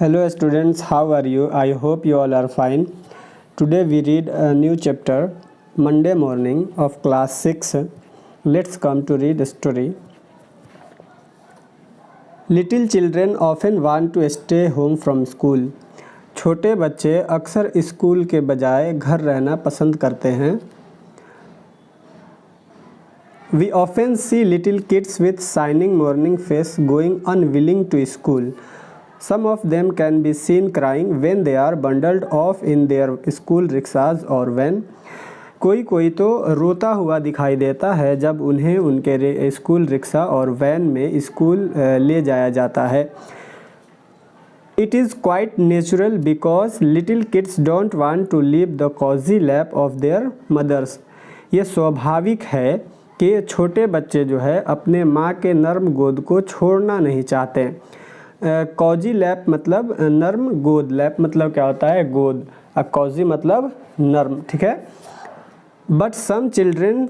Hello students, how are you? I hope you all are fine. Today we read a new chapter, Monday morning of class 6. Let's come to read a story. Little children often want to stay home from school. छोटे बच्चे अक्सर school के बजाय घर रहना पसंद करते हैं. We often see little kids with shining morning face going unwilling to school. Some of them can be seen crying when they are bundled off in their school rickshaws or van. कोई तो रोता हुआ दिखाई देता है जब उन्हें उनके स्कूल रिक्शा और वैन में स्कूल ले जाया जाता है. It is quite natural because little kids don't want to leave the cozy lap of their mothers. ये स्वाभाविक है कि छोटे बच्चे जो है अपने माँ के नर्म गोद को छोड़ना नहीं चाहते. कॉजी लैप मतलब नर्म गोद, लैप मतलब क्या होता है गोद, अब कॉजी मतलब नर्म, ठीक है. But some children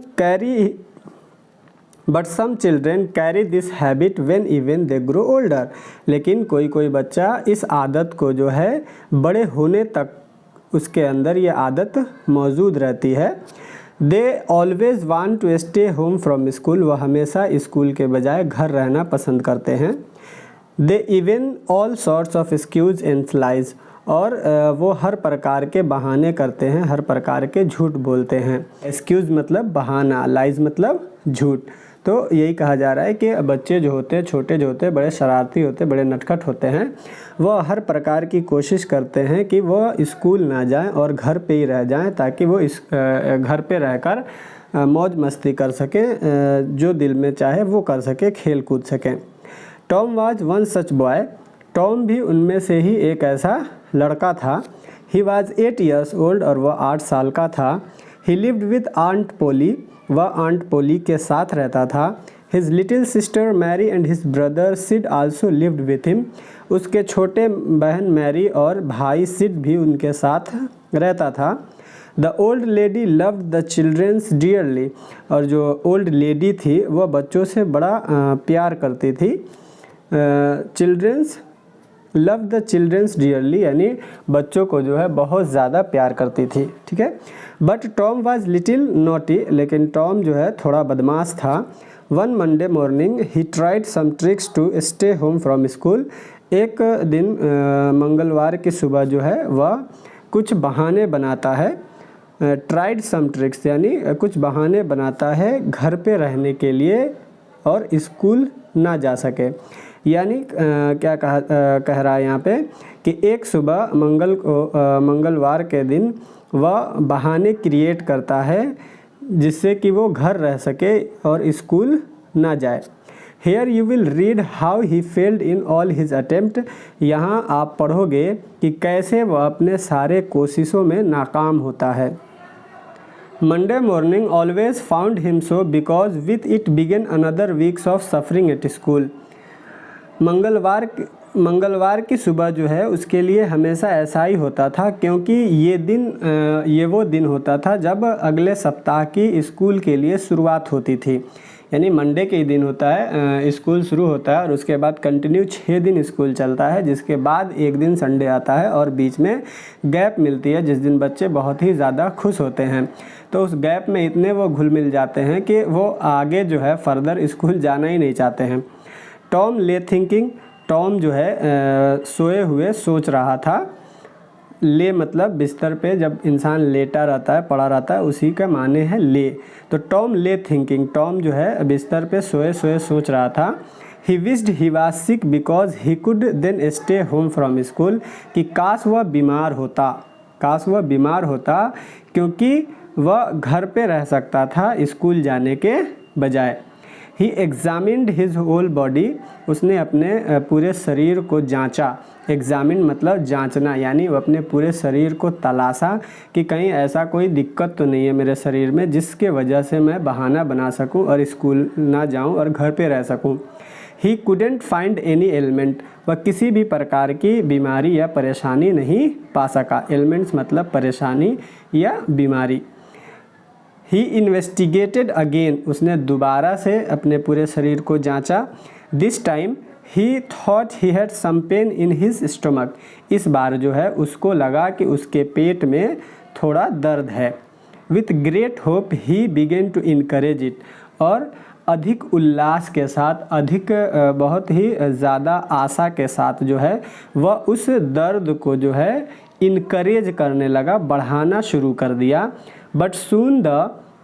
carry this habit when even they grow older. लेकिन कोई बच्चा इस आदत को जो है बड़े होने तक उसके अंदर ये आदत मौजूद रहती है. They always want to stay home from school. वह हमेशा स्कूल के बजाय घर रहना पसंद करते हैं. They even all sorts of excuse and lies. और वो हर प्रकार के बहाने करते हैं, हर प्रकार के झूठ बोलते हैं. एक्सक्यूज मतलब बहाना, लाइज मतलब झूठ. तो यही कहा जा रहा है कि बच्चे जो होते हैं, छोटे जो होते हैं, बड़े शरारती होते हैं, बड़े नटखट होते हैं, वह हर प्रकार की कोशिश करते हैं कि वह स्कूल ना जाएं और घर पे ही रह जाएं ताकि वो इस घर पे रहकर मौज मस्ती कर सकें, जो दिल में चाहे वो कर सके, खेल कूद सकें. Tom was one such boy. Tom भी उनमें से ही एक ऐसा लड़का था. ही वाज 8 years old और वह 8 साल का था. He lived with aunt Polly. वह आंट पोली के साथ रहता था. His little sister Mary and his brother Sid also lived with him. उसके छोटे बहन मैरी और भाई सिड भी उनके साथ रहता था. The old lady loved the childrens dearly. और जो ओल्ड लेडी थी वह बच्चों से बड़ा प्यार करती थी. Childrens love the childrens dearly यानी बच्चों को जो है बहुत ज़्यादा प्यार करती थी, ठीक है. But Tom was little naughty. लेकिन टॉम जो है थोड़ा बदमाश था. One Monday morning he tried some tricks to stay home from school. एक दिन मंगलवार की सुबह जो है वह कुछ बहाने बनाता है. ट्राइड सम ट्रिक्स यानी कुछ बहाने बनाता है घर पे रहने के लिए और स्कूल ना जा सके. यानी क्या कह रहा है यहाँ पे कि एक सुबह मंगलवार के दिन वह बहाने क्रिएट करता है जिससे कि वो घर रह सके और स्कूल ना जाए. Here you will read how he failed in all his attempt. यहाँ आप पढ़ोगे कि कैसे वह अपने सारे कोशिशों में नाकाम होता है. Monday morning always found him so because with it began another weeks of suffering at school. मंगलवार की सुबह जो है उसके लिए हमेशा ऐसा ही होता था क्योंकि ये वो दिन होता था जब अगले सप्ताह की स्कूल के लिए शुरुआत होती थी. यानी मंडे के ही दिन होता है स्कूल शुरू होता है और उसके बाद कंटिन्यू 6 दिन स्कूल चलता है, जिसके बाद एक दिन संडे आता है और बीच में गैप मिलती है जिस दिन बच्चे बहुत ही ज़्यादा खुश होते हैं. तो उस गैप में इतने वो घुल मिल जाते हैं कि वो आगे जो है फर्दर स्कूल जाना ही नहीं चाहते हैं. टॉम ले थिंकिंग. टॉम जो है सोए हुए सोच रहा था. ले मतलब बिस्तर पे जब इंसान लेटा रहता है, पड़ा रहता है, उसी का माने है ले. तो टॉम ले थिंकिंग. टॉम जो है बिस्तर पे सोए सोच रहा था. He wished he was sick because he could then stay home from school. कि काश वह बीमार होता क्योंकि वह घर पे रह सकता था स्कूल जाने के बजाय. ही एग्जामिन्ड हिज होल बॉडी. उसने अपने पूरे शरीर को जांचा. एग्जामिन मतलब जांचना, यानी वो अपने पूरे शरीर को तलाशा कि कहीं ऐसा कोई दिक्कत तो नहीं है मेरे शरीर में जिसके वजह से मैं बहाना बना सकूं और स्कूल ना जाऊं और घर पे रह सकूं. ही कुडेंट फाइंड एनी एलिमेंट. वह किसी भी प्रकार की बीमारी या परेशानी नहीं पा सका. एलिमेंट्स मतलब परेशानी या बीमारी. He investigated again. उसने दोबारा से अपने पूरे शरीर को जांचा. This time he thought he had some pain in his stomach. इस बार जो है उसको लगा कि उसके पेट में थोड़ा दर्द है। With great hope he began to encourage it. और अधिक उल्लास के साथ, अधिक बहुत ही ज़्यादा आशा के साथ जो है वह उस दर्द को जो है इनकरेज करने लगा, बढ़ाना शुरू कर दिया। But soon the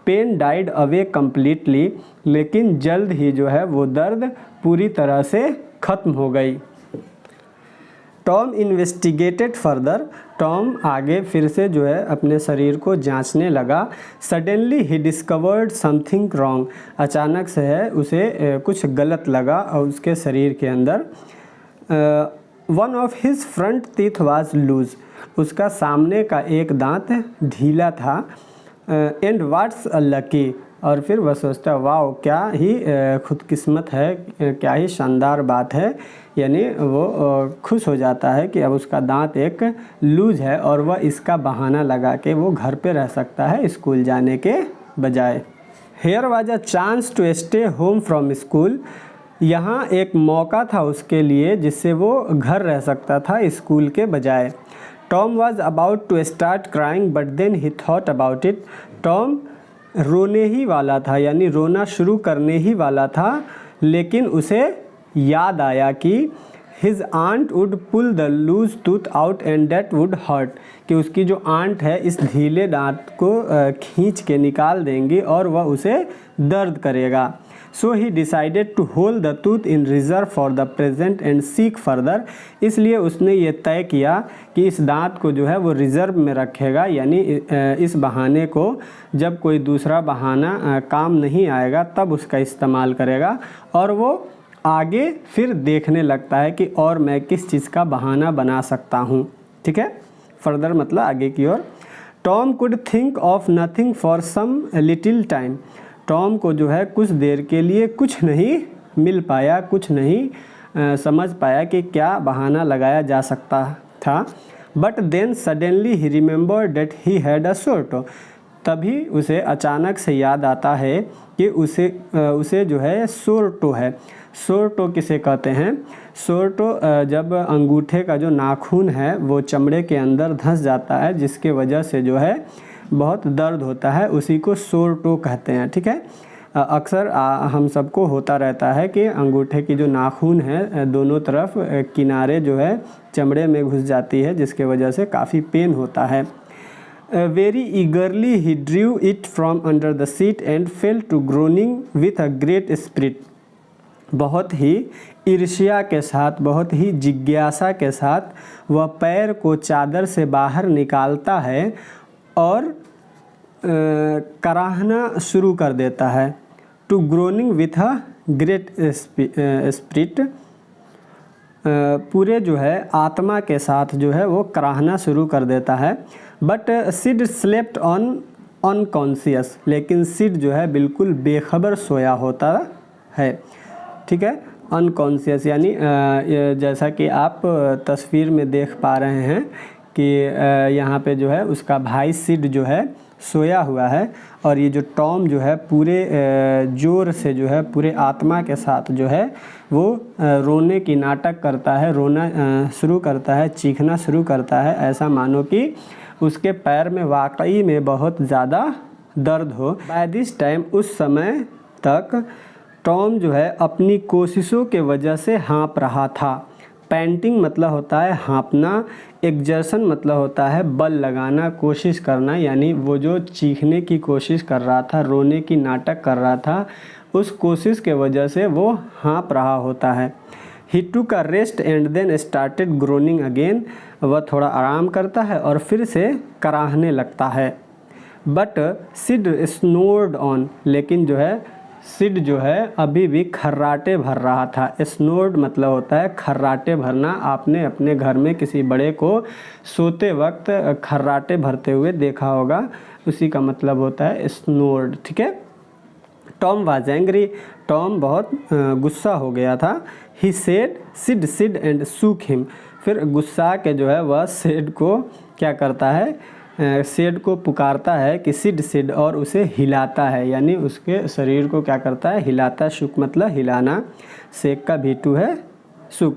pain died away completely. लेकिन जल्द ही जो है वो दर्द पूरी तरह से ख़त्म हो गई। Tom investigated further. टॉम आगे फिर से जो है अपने शरीर को जांचने लगा। Suddenly he discovered something wrong. अचानक से है उसे कुछ गलत लगा और उसके शरीर के अंदर one of his front teeth was loose. उसका सामने का एक दांत ढीला था। And what's a lucky. और फिर वह सोचता वाओ क्या ही खुदकिस्मत है, क्या ही शानदार बात है। यानी वो खुश हो जाता है कि अब उसका दांत एक लूज है और वह इसका बहाना लगा के वो घर पे रह सकता है स्कूल जाने के बजाय। Here was a chance to stay home from school. यहाँ एक मौका था उसके लिए जिससे वो घर रह सकता था स्कूल के बजाय। Tom was about to start crying but then he thought about it. Tom रोने ही वाला था, यानी रोना शुरू करने ही वाला था, लेकिन उसे याद आया कि his aunt would pull the loose tooth out and that would hurt. कि उसकी जो आंट है इस ढीले दांत को खींच के निकाल देंगी और वह उसे दर्द करेगा। So he decided to hold the tooth in reserve for the present and seek further. इसलिए उसने ये तय किया कि इस दांत को जो है वो रिजर्व में रखेगा, यानी इस बहाने को जब कोई दूसरा बहाना काम नहीं आएगा तब उसका इस्तेमाल करेगा। और वो आगे फिर देखने लगता है कि और मैं किस चीज़ का बहाना बना सकता हूँ। ठीक है, फर्दर मतलब आगे की ओर। Tom could think of nothing for some little time. Tom को जो है कुछ देर के लिए कुछ नहीं मिल पाया, कुछ नहीं समझ पाया कि क्या बहाना लगाया जा सकता था। But then suddenly he remember that he had a sore toe. तभी उसे अचानक से याद आता है कि उसे जो है सोर टो है। सोर टो किसे कहते हैं? सोर टो जब अंगूठे का जो नाखून है वो चमड़े के अंदर धंस जाता है, जिसके वजह से जो है बहुत दर्द होता है, उसी को सोर टो कहते हैं। ठीक है, अक्सर हम सबको होता रहता है कि अंगूठे की जो नाखून है दोनों तरफ किनारे जो है चमड़े में घुस जाती है, जिसके वजह से काफ़ी पेन होता है। Very eagerly he drew it from under the seat and fell to groaning with a great spirit. बहुत ही ईर्ष्या के साथ, बहुत ही जिज्ञासा के साथ वह पैर को चादर से बाहर निकालता है और कराहना शुरू कर देता है। To groaning with a great spirit, पूरे जो है आत्मा के साथ जो है वो कराहना शुरू कर देता है। But Sid slept on unconscious. लेकिन सिड जो है बिल्कुल बेखबर सोया होता है। ठीक है, अनकॉन्शियस यानी जैसा कि आप तस्वीर में देख पा रहे हैं कि यहाँ पे जो है उसका भाई सिड जो है सोया हुआ है और ये जो टॉम जो है पूरे ज़ोर से जो है पूरे आत्मा के साथ जो है वो रोने की नाटक करता है, रोना शुरू करता है, चीखना शुरू करता है, ऐसा मानो कि उसके पैर में वाकई में बहुत ज़्यादा दर्द हो। बाय दिस टाइम, उस समय तक टॉम जो है अपनी कोशिशों के वजह से हाँप रहा था। पैंटिंग मतलब होता है हाँपना, एक्जर्शन मतलब होता है बल लगाना, कोशिश करना। यानी वो जो चीखने की कोशिश कर रहा था, रोने की नाटक कर रहा था, उस कोशिश के वजह से वो हाँप रहा होता है। He took a rest and then started groaning again. वह थोड़ा आराम करता है और फिर से कराहने लगता है। But Sid snored on. लेकिन जो है सिड जो है अभी भी खर्राटे भर रहा था। स्नोर्ड मतलब होता है खर्राटे भरना। आपने अपने घर में किसी बड़े को सोते वक्त खर्राटे भरते हुए देखा होगा, उसी का मतलब होता है स्नोर्ड। ठीक है। Tom was angry. टॉम बहुत गुस्सा हो गया था। He said Sid Sid and shook him. फिर गुस्सा के जो है वह सिड को क्या करता है, सिड को पुकारता है कि सिड सिड, और उसे हिलाता है। यानी उसके शरीर को क्या करता है, हिलाता है। शुक मतलब हिलाना। सेक का भी2 है सुख।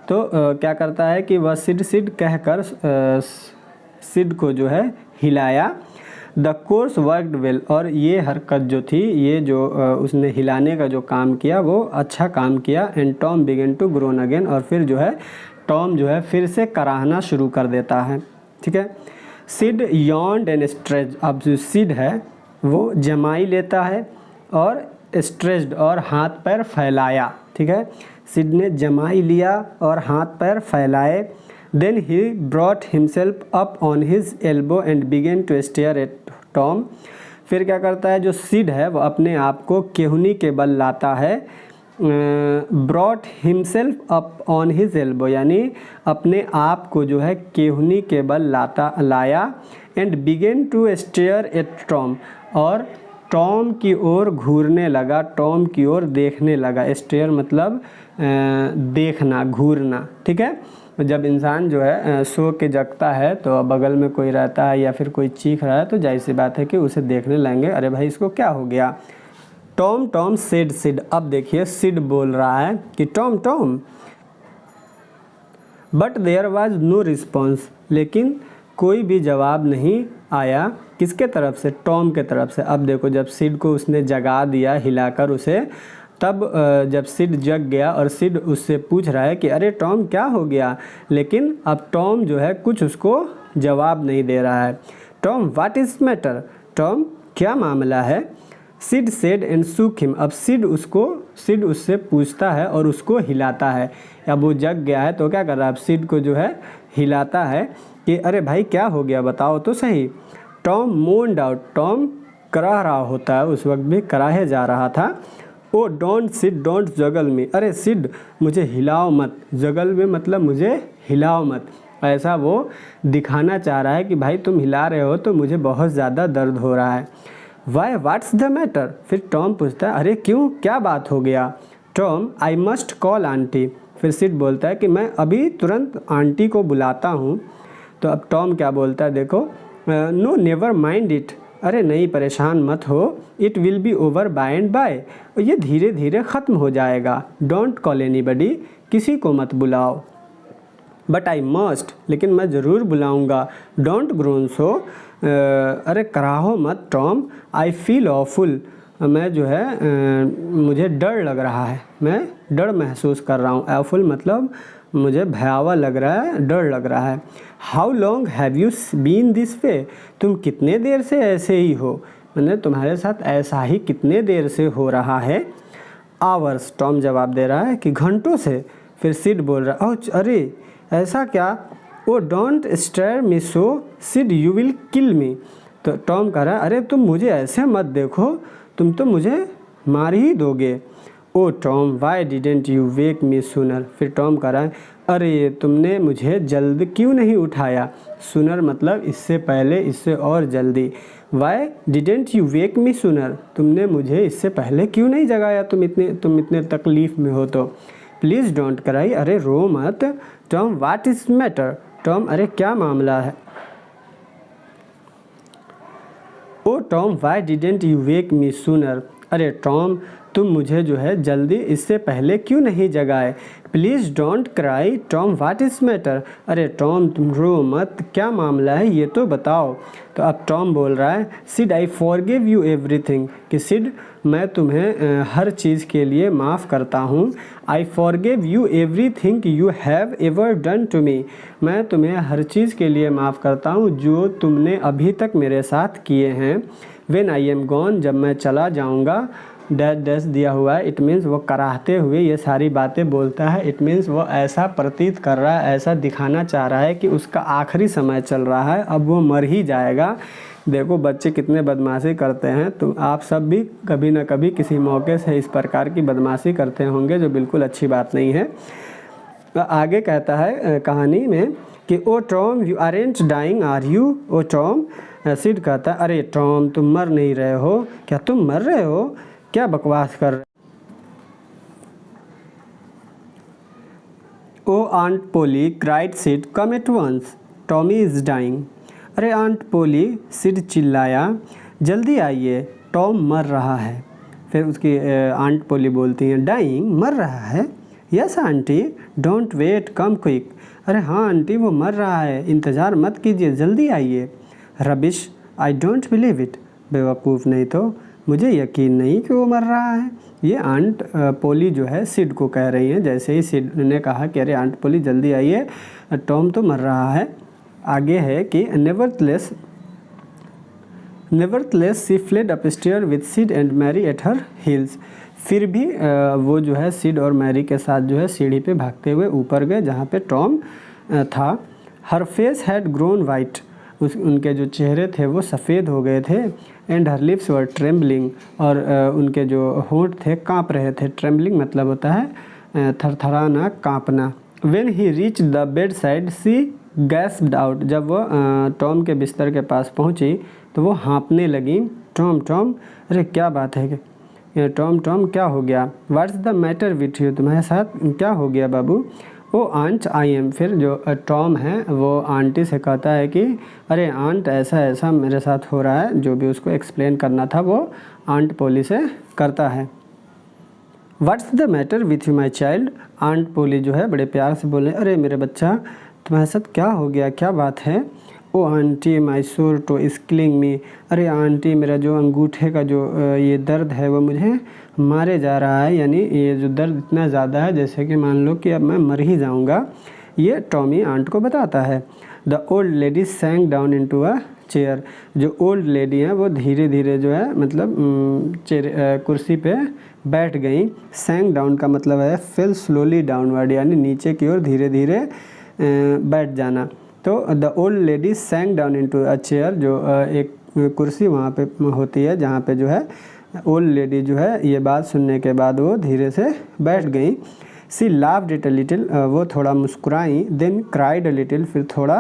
तो क्या करता है कि वह सिड कहकर सिड को जो है हिलाया। द कोर्स वर्कड वेल, और ये हरकत जो थी, ये जो उसने हिलाने का जो काम किया वो अच्छा काम किया। And Tom began to groan again, और फिर जो है टॉम जो है फिर से कराहना शुरू कर देता है। ठीक है। सिड यॉन्ड एंड स्ट्रेच, अब जो सिड है वो जमाई लेता है और स्ट्रेच्ड और हाथ पैर फैलाया। ठीक है, सिड ने जमाई लिया और हाथ पैर फैलाए। Then he brought himself up on his elbow and began to stare at Tom. फिर क्या करता है, जो सिड है वो अपने आप को केहूनी के बल लाता है। Brought himself up on his elbow, यानी अपने आप को जो है केहूनी के बल लाया। And began to stare at Tom, और टॉम की ओर घूरने लगा, टॉम की ओर देखने लगा। स्टेयर मतलब देखना, घूरना। ठीक है, जब इंसान जो है सो के जगता है तो बगल में कोई रहता है या फिर कोई चीख रहा है तो जाहिर सी बात है कि उसे देखने लगेंगे, अरे भाई इसको क्या हो गया। टॉम टॉम सेड सिड, अब देखिए सिड बोल रहा है कि Tom Tom, but there was no response, लेकिन कोई भी जवाब नहीं आया। किसके तरफ से, टॉम के तरफ से। अब देखो जब सिड को उसने जगा दिया हिलाकर उसे, तब जब सिड जग गया और सिड उससे पूछ रहा है कि अरे टॉम क्या हो गया, लेकिन अब टॉम जो है कुछ उसको जवाब नहीं दे रहा है। Tom what is matter, Tom क्या मामला है। Sid said and shook him, अब सिड उससे पूछता है और उसको हिलाता है। अब वो जग गया है तो क्या कर रहा है, अब सिड को जो है हिलाता है कि अरे भाई क्या हो गया बताओ तो सही। टॉम मोन्ड आउट, टॉम कराह रहा होता है, उस वक्त भी कराहे जा रहा था। ओ डोंट सिड डोंट जगल मी, अरे सिड मुझे हिलाओ मत, जगल में मतलब मुझे हिलाओ मत। ऐसा वो दिखाना चाह रहा है कि भाई तुम हिला रहे हो तो मुझे बहुत ज़्यादा दर्द हो रहा है। वाई व्हाट्स द मैटर, फिर टॉम पूछता है अरे क्यों, क्या बात हो गया। Tom I must call aunty, फिर सिड बोलता है कि मैं अभी तुरंत आंटी को बुलाता हूँ। तो अब टॉम क्या बोलता है देखो, नो नेवर माइंड इट, अरे नहीं परेशान मत हो, it will be over by and by, ये धीरे धीरे ख़त्म हो जाएगा। डोंट कॉल एनीबडी, किसी को मत बुलाओ। बट आई मस्ट, लेकिन मैं ज़रूर बुलाऊंगा। डोंट ग्रोन सो, अरे कराहो मत टॉम। आई फील ऑफुल, मैं जो है मुझे डर लग रहा है, मैं डर महसूस कर रहा हूँ। ऑफुल मतलब मुझे भयावह लग रहा है, डर लग रहा है। How long have you been this way, तुम कितने देर से ऐसे ही हो, मैंने तुम्हारे साथ ऐसा ही कितने देर से हो रहा है। आवर्स, टॉम जवाब दे रहा है कि घंटों से। फिर सिड बोल रहा है अरे ऐसा क्या। Oh don't stare me so Sid you will kill me, तो टॉम कह रहा है अरे तुम मुझे ऐसे मत देखो, तुम तो मुझे मार ही दोगे। Oh Tom why didn't you wake me sooner, फिर टॉम कह रहा है अरे तुमने मुझे जल्द क्यों नहीं उठाया। सूनर मतलब इससे पहले, इससे और जल्दी। Y didn't you wake me sooner, तुमने मुझे इससे पहले क्यों नहीं जगाया, तुम इतने तकलीफ़ में हो तो। प्लीज़ डोंट क्राई, अरे रो मत। Tom what is matter, Tom अरे क्या मामला है। Oh Tom why didn't you wake me sooner, अरे टॉम तुम मुझे जो है जल्दी इससे पहले क्यों नहीं जगाए। Please don't cry Tom what is matter, अरे टॉम तुम रो मत, क्या मामला है ये तो बताओ। तो अब टॉम बोल रहा है Sid I forgive you everything, कि सिड मैं तुम्हें हर चीज़ के लिए माफ़ करता हूँ। I forgive you everything you have ever done to me, मैं तुम्हें हर चीज़ के लिए माफ़ करता हूँ जो तुमने अभी तक मेरे साथ किए हैं। व्हेन आई एम गॉन, जब मैं चला जाऊँगा। डैश डैश दिया हुआ है, इट मीन्स वो कराहते हुए ये सारी बातें बोलता है। इट मीन्स वो ऐसा प्रतीत कर रहा है, ऐसा दिखाना चाह रहा है कि उसका आखिरी समय चल रहा है, अब वो मर ही जाएगा। देखो बच्चे कितने बदमाशी करते हैं, तो आप सब भी कभी ना कभी किसी मौके से इस प्रकार की बदमाशी करते होंगे, जो बिल्कुल अच्छी बात नहीं है। आगे कहता है कहानी में कि oh Tom you aren't dying are you, oh Tom, Sid कहता है अरे टॉम तुम मर नहीं रहे हो क्या, तुम मर रहे हो क्या, बकवास कर रहे। Oh aunt Polly cried Sid come at once, Tommy is dying, अरे आंट पोली, सिड चिल्लाया जल्दी आइए, टॉम मर रहा है। फिर उसकी आंट पोली बोलती हैं डाइंग, मर रहा है, yes aunty, don't wait, come quick. अरे हाँ आंटी, वो मर रहा है, इंतज़ार मत कीजिए, जल्दी आइए। Rubbish, I don't believe it. बेवकूफ़ नहीं तो, मुझे यकीन नहीं कि वो मर रहा है। ये आंट पोली जो है सिड को कह रही हैं। जैसे ही सिड ने कहा कि अरे आंट पोली जल्दी आइए, टॉम तो मर रहा है। आगे है कि nevertheless she fled upstairs with Sid and Mary at her heels. फिर भी वो जो है सिड और मैरी के साथ जो है सीढ़ी पे भागते हुए ऊपर गए जहाँ पे टॉम था। हर फेस हैड ग्रोन वाइट, उनके जो चेहरे थे वो सफ़ेद हो गए थे। And her lips were trembling, और उनके जो होंठ थे काँप रहे थे। ट्रेम्बलिंग मतलब होता है थरथराना, काँपना। When he reach the bedside she gasped out, जब वो टॉम के बिस्तर के पास पहुंची तो वो हाँपने लगी। टॉम टॉम, अरे क्या बात है कि टॉम टॉम क्या हो गया? What's the matter with you, तुम्हारे साथ क्या हो गया बाबू? ओ आंट आई एम। फिर जो टॉम है वो आंटी से कहता है कि अरे आंट, ऐसा ऐसा मेरे साथ हो रहा है। जो भी उसको एक्सप्लेन करना था वो आंट पोली से करता है। What's the matter with you my child. Aunt Polly जो है बड़े प्यार से बोले, अरे मेरे बच्चा, तुम्हारे साथ क्या हो गया, क्या बात है? ओ आंटी, माई सोर टो इज किलिंग मी। अरे आंटी, मेरा जो अंगूठे का जो ये दर्द है वो मुझे मारे जा रहा है। यानी ये जो दर्द इतना ज़्यादा है जैसे कि मान लो कि अब मैं मर ही जाऊंगा। ये टॉमी आंट को बताता है। The old lady sank down into a chair. जो ओल्ड लेडी हैं वो धीरे धीरे जो है मतलब कुर्सी पे बैठ गई। सैंक डाउन का मतलब है फेल स्लोली डाउनवर्ड, यानी नीचे की ओर धीरे धीरे बैठ जाना। तो the old lady sank down into a chair, जो एक कुर्सी वहाँ पे होती है जहाँ पे जो है ओल्ड लेडी जो है ये बात सुनने के बाद वो धीरे से बैठ गई। सी लाफ्ड इट अ लिटिल, वो थोड़ा मुस्कुराई। देन क्राइड अ लिटिल, फिर थोड़ा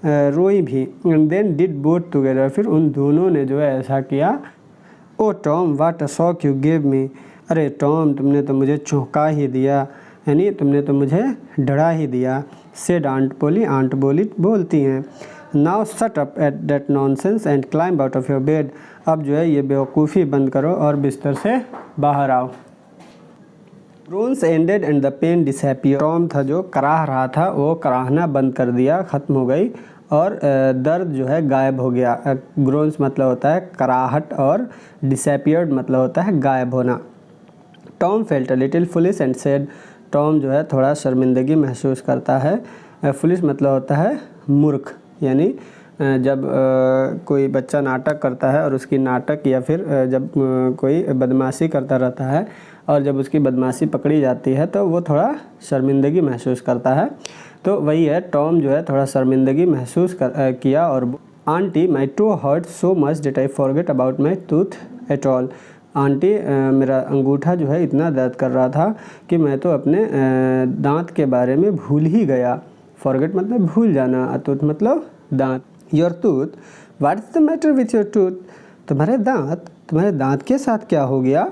रोई भी। And then did both together, फिर उन दोनों ने जो है ऐसा किया। Oh Tom, what a shock you give me. अरे टॉम, तुमने तो मुझे चौंका ही दिया, यानी तुमने तो मुझे डरा ही दिया। सेड आंट पोली, आंट पोली बोलती हैं। Now shut up at that nonsense and climb out of your bed. अब जो है ये बेवकूफ़ी बंद करो और बिस्तर से बाहर आओ। Groans ended and the pain disappear. Tom था जो कराह रहा था, वो कराहना बंद कर दिया, ख़त्म हो गई, और दर्द जो है गायब हो गया। ग्रोन्स मतलब होता है कराहट, और डिसअपियर्ड मतलब होता है गायब होना। Tom felt a little foolish and said. Tom जो है थोड़ा शर्मिंदगी महसूस करता है। फुलिश मतलब होता है मूर्ख, यानी जब कोई बच्चा नाटक करता है और उसकी नाटक, या फिर जब कोई बदमाशी करता रहता है और जब उसकी बदमाशी पकड़ी जाती है तो वो थोड़ा शर्मिंदगी महसूस करता है। तो वही है, टॉम जो है थोड़ा शर्मिंदगी महसूस किया। और aunty, my too hurt so much that I forget about my tooth at all. Aunty, मेरा अंगूठा जो है इतना दर्द कर रहा था कि मैं तो अपने दांत के बारे में भूल ही गया। फॉरगेट मतलब भूल जाना, टूथ मतलब दांत। Your tooth, what is the matter with your tooth. तुम्हारे दांत के साथ क्या हो गया?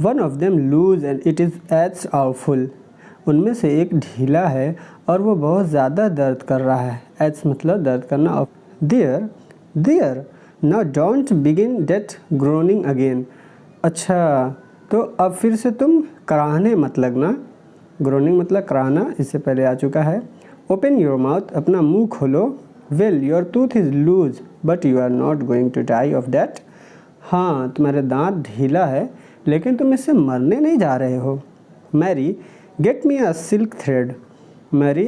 One of them loose and it is as awful. उनमें से एक ढीला है और वो बहुत ज़्यादा दर्द कर रहा है। एज मतलब दर्द करना। There now don't begin that groaning again. अच्छा, तो अब फिर से तुम कराहने मत लगना। ग्रोनिंग मतलब कराहना, इससे पहले आ चुका है। ओपन योर माउथ, अपना मुंह खोलो। Well, your tooth is loose but you are not going to die of that. हाँ, तुम्हारे दांत ढीला है लेकिन तुम इससे मरने नहीं जा रहे हो। मैरी, गेट मी अ सिल्क थ्रेड। मैरी,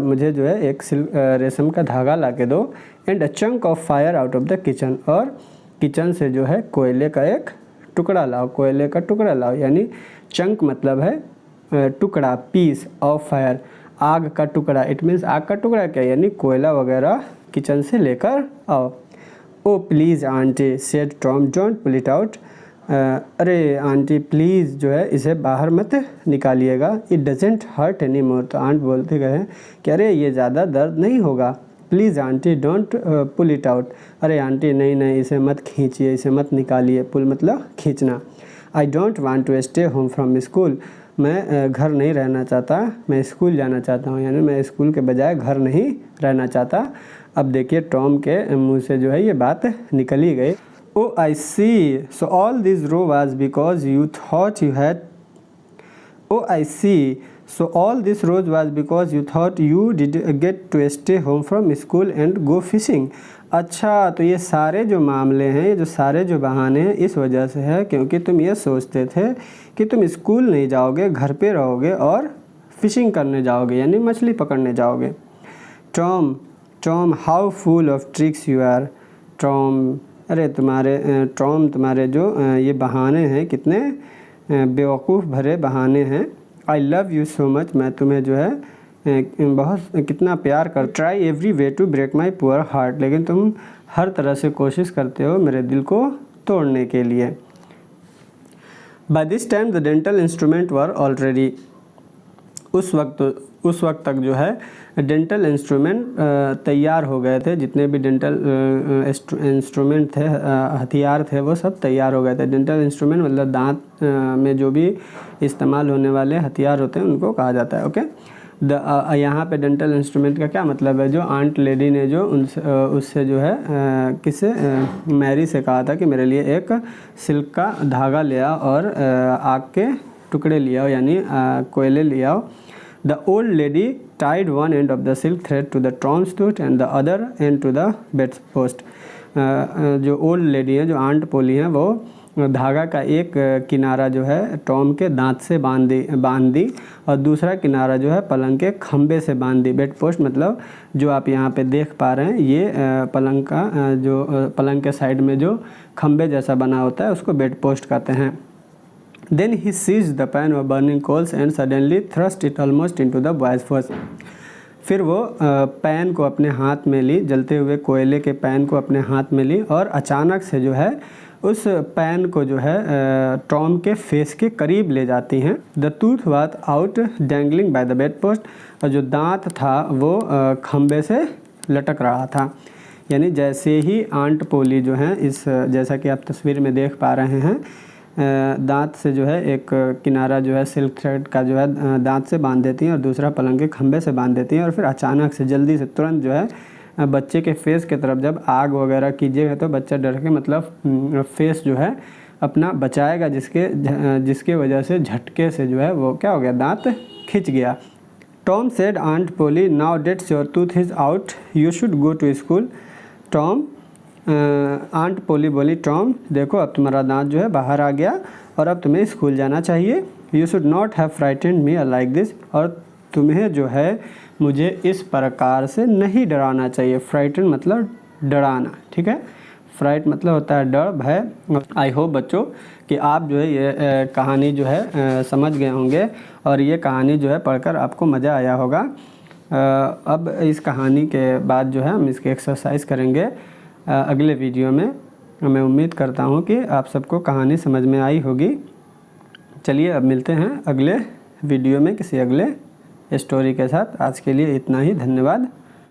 मुझे जो है एक रेशम का धागा ला के दो। And a chunk of fire out of the kitchen, और किचन से जो है कोयले का एक टुकड़ा लाओ। कोयले का टुकड़ा लाओ, यानी चंक मतलब है टुकड़ा, पीस ऑफ फायर, आग का टुकड़ा। इट मीन्स आग का टुकड़ा क्या, यानी कोयला वगैरह किचन से लेकर आओ। Oh please auntie, said Tom, don't pull it out. अरे आंटी प्लीज़ जो है इसे बाहर मत निकालिएगा। It doesn't hurt any more. तो आंट बोलते गए कि अरे ये ज़्यादा दर्द नहीं होगा। Please aunty don't pull it out. अरे आंटी नहीं नहीं, इसे मत खींचिए, इसे मत निकालिए। पुल मतलब खींचना। I don't want to stay home from school. मैं घर नहीं रहना चाहता, मैं स्कूल जाना चाहता हूँ, यानी मैं स्कूल के बजाय घर नहीं रहना चाहता। अब देखिए टॉम के मुंह से जो है ये बात निकल ही गई। Oh I see, so all this row was because you thought you had. Oh, I see. So all this rose was because you thought you did get to stay home from school and go fishing. अच्छा, तो ये सारे जो मामले हैं, ये जो सारे जो बहाने हैं, इस वजह से है क्योंकि तुम ये सोचते थे कि तुम स्कूल नहीं जाओगे, घर पे रहोगे और फिशिंग करने जाओगे, यानी मछली पकड़ने जाओगे। Tom, how full of tricks you are. Tom, अरे तुम्हारे जो ये बहाने हैं कितने बेवकूफ़ भरे बहाने हैं। I love you so much, मैं तुम्हें जो है बहुत कितना प्यार कर। Try every way to break my poor heart, लेकिन तुम हर तरह से कोशिश करते हो मेरे दिल को तोड़ने के लिए। By this time the dental instrument were already, उस वक्त तक जो है डेंटल इंस्ट्रूमेंट तैयार हो गए थे। जितने भी डेंटल इंस्ट्रूमेंट थे, हथियार थे, वो सब तैयार हो गए थे। डेंटल इंस्ट्रूमेंट मतलब दांत में जो भी इस्तेमाल होने वाले हथियार होते हैं उनको कहा जाता है। ओके, यहाँ पे डेंटल इंस्ट्रूमेंट का क्या मतलब है, जो आंट लेडी ने जो उससे जो है किसे मैरी से कहा था कि मेरे लिए एक सिल्क का धागा ले आओ और आग के टुकड़े ले आओ, यानी कोयले ले आओ। The old lady tied one end of the silk thread to the Tom's tooth and the other end to the bedpost. जो ओल्ड लेडी है, जो आंट पोली हैं, वो धागा का एक किनारा जो है टॉम के दांत से बांध दी और दूसरा किनारा जो है पलंग के खंबे से बांध दी। बेड पोस्ट मतलब जो आप यहाँ पे देख पा रहे हैं, ये पलंग का जो पलंग के साइड में जो खंबे जैसा बना होता है उसको बेड पोस्ट कहते हैं। Then he seized the pan of burning coals and suddenly thrust it almost into the boy's face. फिर वो पैन को अपने हाथ में ली, जलते हुए कोयले के पैन को अपने हाथ में ली और अचानक से जो है उस पैन को जो है टॉम के फेस के करीब ले जाती हैं। The tooth was out dangling by the bed post, और जो दांत था वो खंबे से लटक रहा था। यानी जैसे ही आंट पोली जो हैं, इस जैसा कि आप तस्वीर में देख पा रहे हैं, दांत से जो है एक किनारा जो है सिल्क थ्रेड का जो है दांत से बांध देती हैं और दूसरा पलंग के खंबे से बांध देती हैं। और फिर अचानक से जल्दी से तुरंत जो है बच्चे के फेस की तरफ जब आग वगैरह कीजिएगा तो बच्चा डर के मतलब फेस जो है अपना बचाएगा, जिसके वजह से झटके से जो है वो क्या हो गया, दांत खिंच गया। Tom said aunt Polly, now that's your tooth is out, you should go to school. Tom aunt Polly बोली, टॉम देखो अब तुम्हारा दांत जो है बाहर आ गया और अब तुम्हें स्कूल जाना चाहिए। You should not have frightened me like this, और तुम्हें जो है मुझे इस प्रकार से नहीं डराना चाहिए। फ्राइटेंड मतलब डराना, ठीक है। फ्राइट मतलब होता है डर, भय। आई होप बच्चों कि आप जो है ये कहानी जो है समझ गए होंगे और ये कहानी जो है पढ़कर आपको मज़ा आया होगा। अब इस कहानी के बाद जो है हम इसकी एक्सरसाइज करेंगे अगले वीडियो में। मैं उम्मीद करता हूँ कि आप सबको कहानी समझ में आई होगी। चलिए अब मिलते हैं अगले वीडियो में किसी अगले स्टोरी के साथ। आज के लिए इतना ही, धन्यवाद।